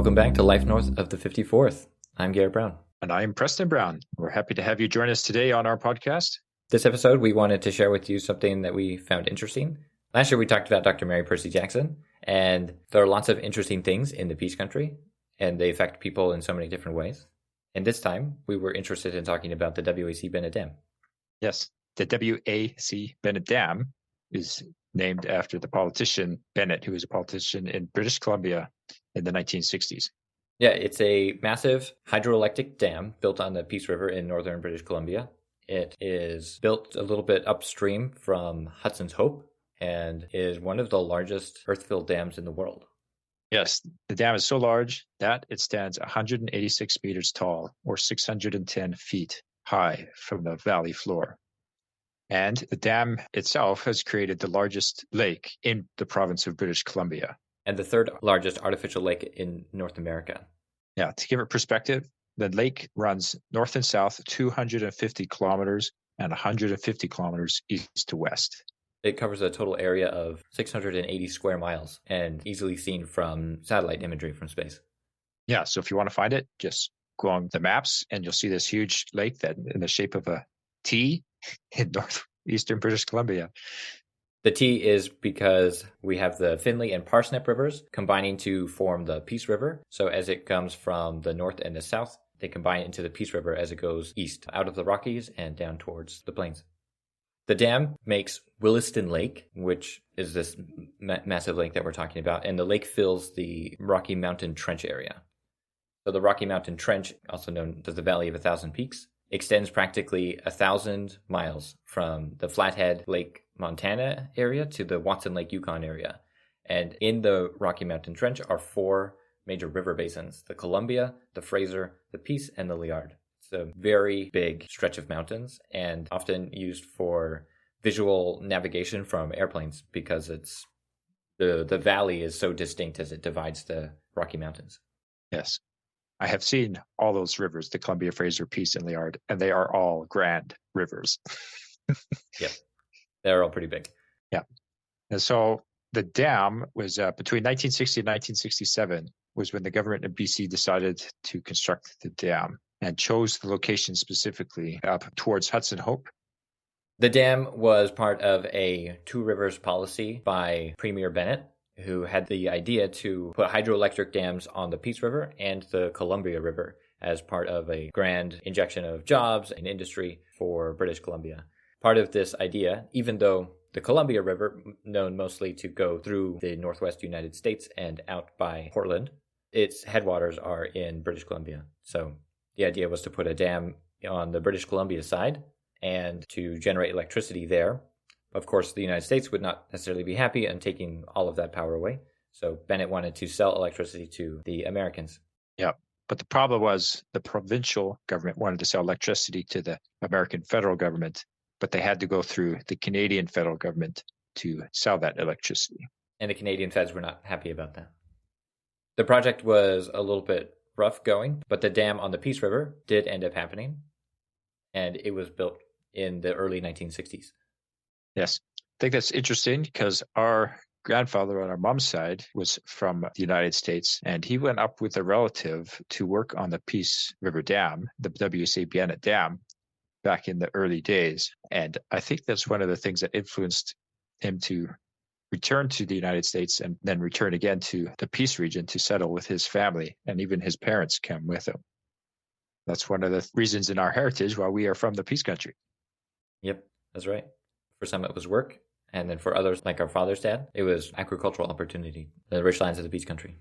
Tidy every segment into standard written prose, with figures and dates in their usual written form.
Welcome back to Life North of the 54th. I'm Garett Brown. And I'm Preston Brown. We're happy to have you join us today on our podcast. This episode, we wanted to share with you something that we found interesting. Last year, we talked about Dr. Mary Percy Jackson, and there are lots of interesting things in the Peace Country, and they affect people in so many different ways. And this time, we were interested in talking about the W.A.C. Bennett Dam. Yes, the W.A.C. Bennett Dam is named after the politician Bennett, who was a politician in British Columbia in the 1960s. Yeah, it's a massive hydroelectric dam built on the Peace River in northern British Columbia. It is built a little bit upstream from Hudson's Hope and is one of the largest earth-filled dams in the world. Yes, the dam is so large that it stands 186 meters tall or 610 feet high from the valley floor. And the dam itself has created the largest lake in the province of British Columbia. And the third largest artificial lake in North America. Yeah, to give it perspective, the lake runs north and south 250 kilometers and 150 kilometers east to west. It covers a total area of 680 square miles and easily seen from satellite imagery from space. Yeah, so if you want to find it, just go on the maps and you'll see this huge lake that in the shape of a T in northeastern British Columbia. The T is because we have the Finley and Parsnip rivers combining to form the Peace River. So as it comes from the north and the south, they combine into the Peace River as it goes east out of the Rockies and down towards the plains. The dam makes Williston Lake, which is this massive lake that we're talking about, and the lake fills the Rocky Mountain Trench area. So the Rocky Mountain Trench, also known as the Valley of 1,000 Peaks, extends practically 1,000 miles from the Flathead Lake, Montana area to the Watson Lake, Yukon area. And in the Rocky Mountain Trench are four major river basins: the Columbia, the Fraser, the Peace, and the Liard. It's a very big stretch of mountains and often used for visual navigation from airplanes because it's the valley is so distinct as it divides the Rocky Mountains. Yes. I have seen all those rivers, the Columbia, Fraser, Peace, and Liard, and they are all grand rivers. Yep. They're all pretty big. Yeah. And so the dam was between 1960 and 1967 was when the government of BC decided to construct the dam and chose the location specifically up towards Hudson Hope. The dam was part of a two rivers policy by Premier Bennett, who had the idea to put hydroelectric dams on the Peace River and the Columbia River as part of a grand injection of jobs and industry for British Columbia. Part of this idea, even though the Columbia River, known mostly to go through the northwest United States and out by Portland, its headwaters are in British Columbia. So the idea was to put a dam on the British Columbia side and to generate electricity there. Of course, the United States would not necessarily be happy in taking all of that power away. So Bennett wanted to sell electricity to the Americans. Yeah, but the problem was the provincial government wanted to sell electricity to the American federal government, but they had to go through the Canadian federal government to sell that electricity. And the Canadian feds were not happy about that. The project was a little bit rough going, but the dam on the Peace River did end up happening, and it was built in the early 1960s. Yes, I think that's interesting because our grandfather on our mom's side was from the United States, and he went up with a relative to work on the Peace River Dam, the W.A.C. Bennett Dam, back in the early days. And I think that's one of the things that influenced him to return to the United States and then return again to the Peace region to settle with his family, and even his parents came with him. That's one of the reasons in our heritage why we are from the Peace Country. Yep, that's right. For some, it was work. And then for others, like our father's dad, it was agricultural opportunity, the rich lands of the Peace Country.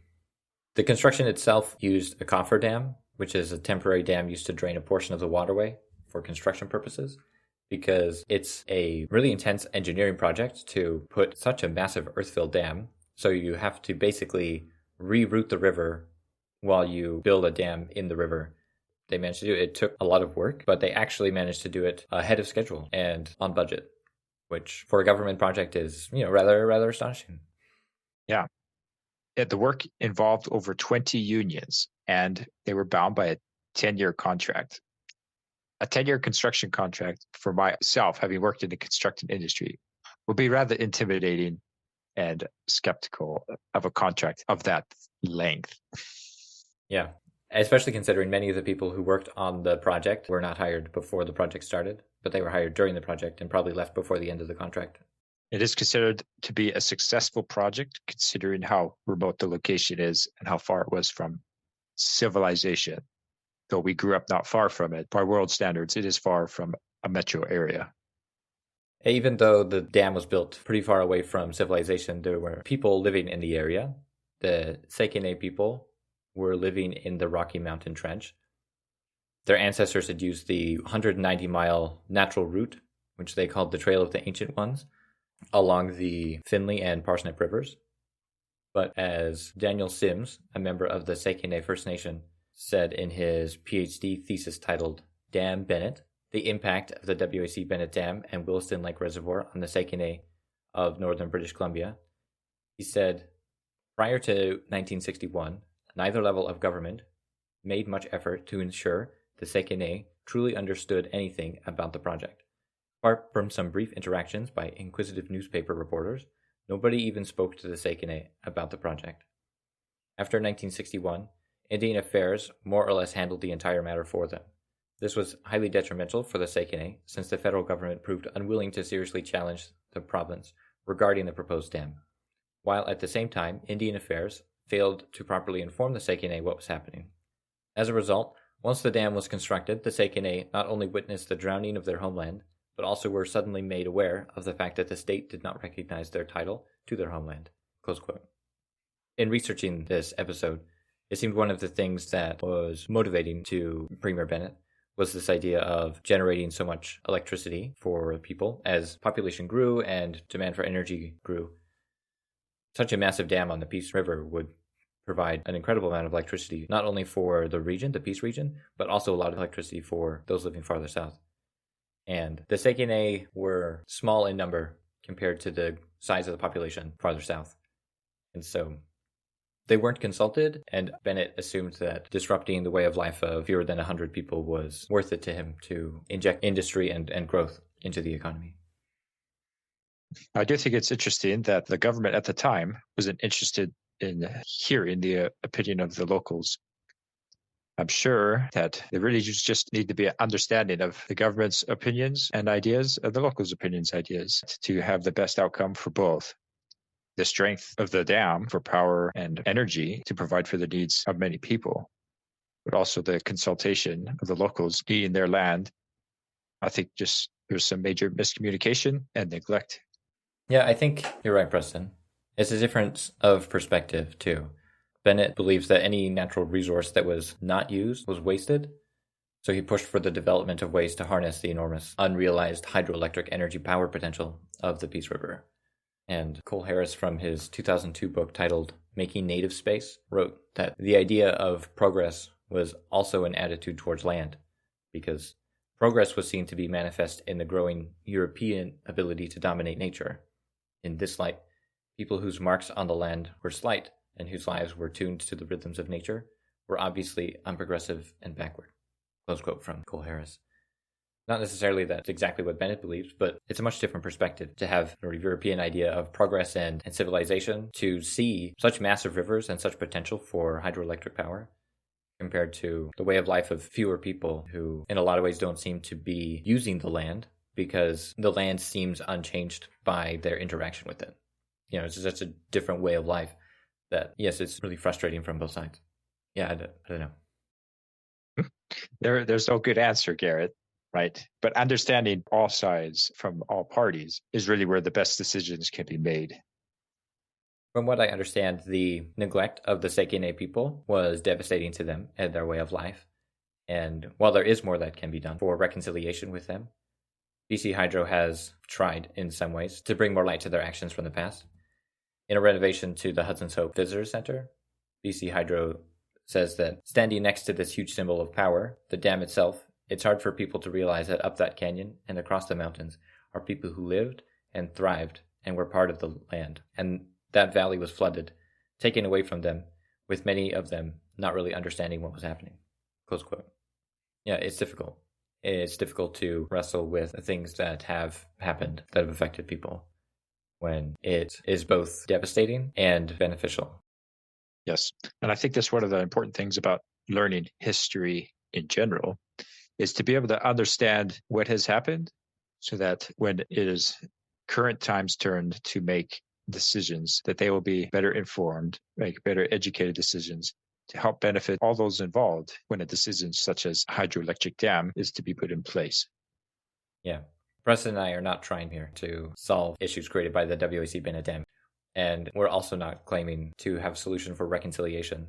The construction itself used a cofferdam, which is a temporary dam used to drain a portion of the waterway for construction purposes, because it's a really intense engineering project to put such a massive earth-filled dam. So you have to basically reroute the river while you build a dam in the river. They managed to do it. It took a lot of work, but they actually managed to do it ahead of schedule and on budget, which for a government project is, rather astonishing. Yeah. The work involved over 20 unions, and they were bound by a 10-year contract. A 10-year construction contract for myself, having worked in the construction industry, would be rather intimidating and skeptical of a contract of that length. Yeah. Especially considering many of the people who worked on the project were not hired before the project started, but they were hired during the project and probably left before the end of the contract. It is considered to be a successful project considering how remote the location is and how far it was from civilization. Though we grew up not far from it, by world standards, it is far from a metro area. Even though the dam was built pretty far away from civilization, there were people living in the area. The Tsek'ehne people were living in the Rocky Mountain Trench. Their ancestors had used the 190-mile natural route, which they called the Trail of the Ancient Ones, along the Finley and Parsnip rivers. But as Daniel Sims, a member of the Tsek'ehne First Nation, said in his PhD thesis titled Dam Bennett, the impact of the W.A.C. Bennett Dam and Williston Lake Reservoir on the Tsek'ehne of northern British Columbia, he said, prior to 1961, neither level of government made much effort to ensure the Tsek'ehne truly understood anything about the project. Apart from some brief interactions by inquisitive newspaper reporters, nobody even spoke to the Tsek'ehne about the project. After 1961, Indian Affairs more or less handled the entire matter for them. This was highly detrimental for the Tsek'ehne since the federal government proved unwilling to seriously challenge the province regarding the proposed dam, while at the same time Indian Affairs failed to properly inform the Tsek'ehne what was happening. As a result, once the dam was constructed, the Tsek'ehne not only witnessed the drowning of their homeland, but also were suddenly made aware of the fact that the state did not recognize their title to their homeland. Close quote. In researching this episode, it seemed one of the things that was motivating to Premier Bennett was this idea of generating so much electricity for people as population grew and demand for energy grew. Such a massive dam on the Peace River would provide an incredible amount of electricity, not only for the region, the Peace region, but also a lot of electricity for those living farther south. And the Tsek'ehne were small in number compared to the size of the population farther south. And so they weren't consulted, and Bennett assumed that disrupting the way of life of fewer than 100 people was worth it to him to inject industry and growth into the economy. I do think it's interesting that the government at the time wasn't interested in hearing the opinion of the locals. I'm sure that there really just need to be an understanding of the government's opinions and ideas and the locals' opinions and ideas to have the best outcome for both. The strength of the dam for power and energy to provide for the needs of many people, but also the consultation of the locals in their land. I think just there's some major miscommunication and neglect. Yeah, I think you're right, Preston. It's a difference of perspective, too. Bennett believes that any natural resource that was not used was wasted, so he pushed for the development of ways to harness the enormous, unrealized hydroelectric energy power potential of the Peace River. And Cole Harris, from his 2002 book titled Making Native Space, wrote that the idea of progress was also an attitude towards land, because progress was seen to be manifest in the growing European ability to dominate nature. In this light, people whose marks on the land were slight and whose lives were tuned to the rhythms of nature were obviously unprogressive and backward. Close quote from Cole Harris. Not necessarily that's exactly what Bennett believes, but it's a much different perspective to have a European idea of progress and civilization, to see such massive rivers and such potential for hydroelectric power, compared to the way of life of fewer people who in a lot of ways don't seem to be using the land because the land seems unchanged by their interaction with it. You know, it's just a different way of life that, yes, it's really frustrating from both sides. Yeah, I don't know. There's no good answer, Garett, right? But understanding all sides from all parties is really where the best decisions can be made. From what I understand, the neglect of the Tsek'ehne people was devastating to them and their way of life. And while there is more that can be done for reconciliation with them, BC Hydro has tried in some ways to bring more light to their actions from the past. In a renovation to the Hudson's Hope Visitor Center, BC Hydro says that standing next to this huge symbol of power, the dam itself, it's hard for people to realize that up that canyon and across the mountains are people who lived and thrived and were part of the land. And that valley was flooded, taken away from them, with many of them not really understanding what was happening. Close quote. Yeah, it's difficult. It's difficult to wrestle with the things that have happened that have affected people when it is both devastating and beneficial. Yes. And I think that's one of the important things about learning history in general, is to be able to understand what has happened so that when it is current times turned to make decisions, that they will be better informed, make better educated decisions to help benefit all those involved when a decision such as hydroelectric dam is to be put in place. Yeah. Preston and I are not trying here to solve issues created by the W.A.C. Bennett Dam. And we're also not claiming to have a solution for reconciliation.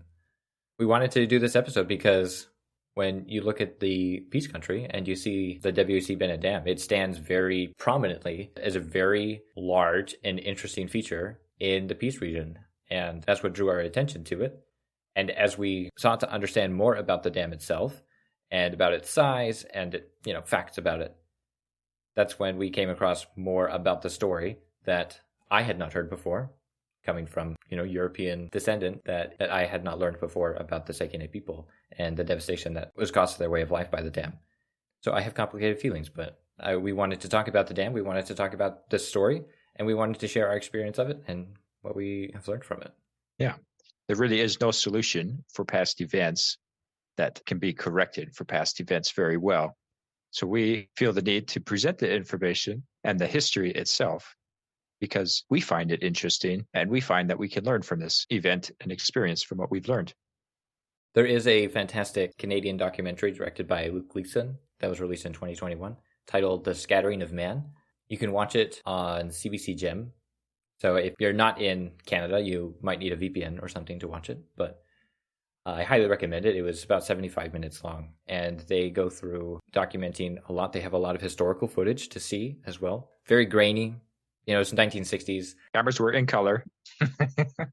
We wanted to do this episode because when you look at the Peace Country and you see the W.A.C. Bennett Dam, it stands very prominently as a very large and interesting feature in the Peace region. And that's what drew our attention to it. And as we sought to understand more about the dam itself and about its size and, facts about it, that's when we came across more about the story that I had not heard before, coming from, European descendant that I had not learned before about the Tsek'ehne people and the devastation that was caused to their way of life by the dam. So I have complicated feelings, but we wanted to talk about the dam. We wanted to talk about this story, and we wanted to share our experience of it and what we have learned from it. Yeah. There really is no solution for past events that can be corrected for past events very well. So we feel the need to present the information and the history itself because we find it interesting and we find that we can learn from this event and experience from what we've learned. There is a fantastic Canadian documentary directed by Luke Gleason that was released in 2021 titled The Scattering of Man. You can watch it on CBC Gem. So if you're not in Canada, you might need a VPN or something to watch it, but I highly recommend it. It was about 75 minutes long, and they go through documenting a lot. They have a lot of historical footage to see as well. Very grainy. It's 1960s. Cameras were in color.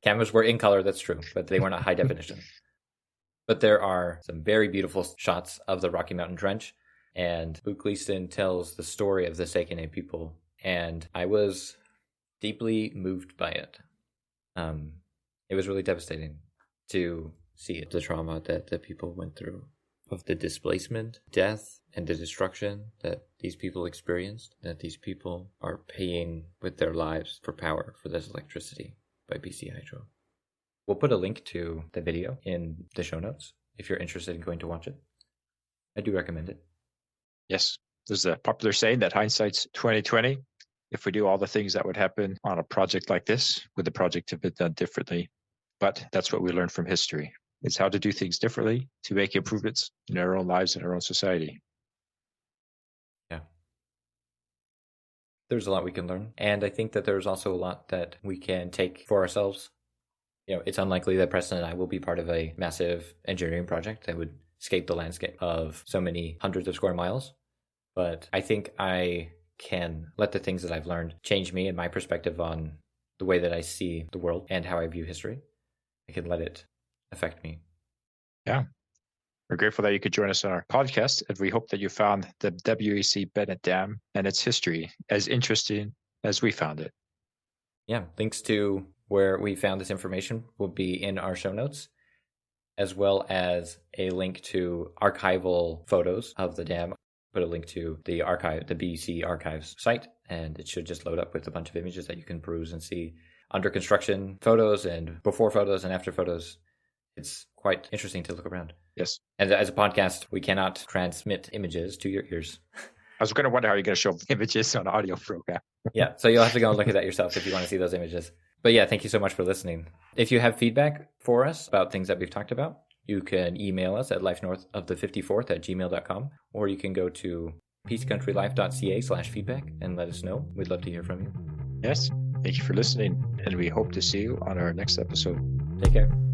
Cameras were in color, that's true, but they were not high definition. But there are some very beautiful shots of the Rocky Mountain Trench, and Luke Gleason tells the story of the Tsek'ehne people, and I was deeply moved by it. It was really devastating to see the trauma that the people went through, of the displacement, death, and the destruction that these people experienced, that these people are paying with their lives for power for this electricity by BC Hydro. We'll put a link to the video in the show notes if you're interested in going to watch it. I do recommend it. Yes. There's a popular saying that hindsight's 2020. If we do all the things that would happen on a project like this, would the project have been done differently? But that's what we learn from history. It's how to do things differently to make improvements in our own lives and our own society. Yeah. There's a lot we can learn. And I think that there's also a lot that we can take for ourselves. It's unlikely that Preston and I will be part of a massive engineering project that would scape the landscape of so many hundreds of square miles. But I think I can let the things that I've learned change me and my perspective on the way that I see the world and how I view history. I can let it affect me. Yeah. We're grateful that you could join us on our podcast, and we hope that you found the W.A.C. Bennett Dam and its history as interesting as we found it. Yeah, links to where we found this information will be in our show notes, as well as a link to archival photos of the dam. Put a link to the archive, the BC Archives site, and it should just load up with a bunch of images that you can peruse and see under construction photos and before photos and after photos. It's quite interesting to look around. Yes. And as a podcast, we cannot transmit images to your ears. I was going to wonder how you're going to show images on an audio program. Yeah, so you'll have to go and look at that yourself if you want to see those images. But yeah, thank you so much for listening. If you have feedback for us about things that we've talked about, you can email us at lifenorthofthe54th@gmail.com, or you can go to peacecountrylife.ca/feedback and let us know. We'd love to hear from you. Yes. Thank you for listening, and we hope to see you on our next episode. Take care.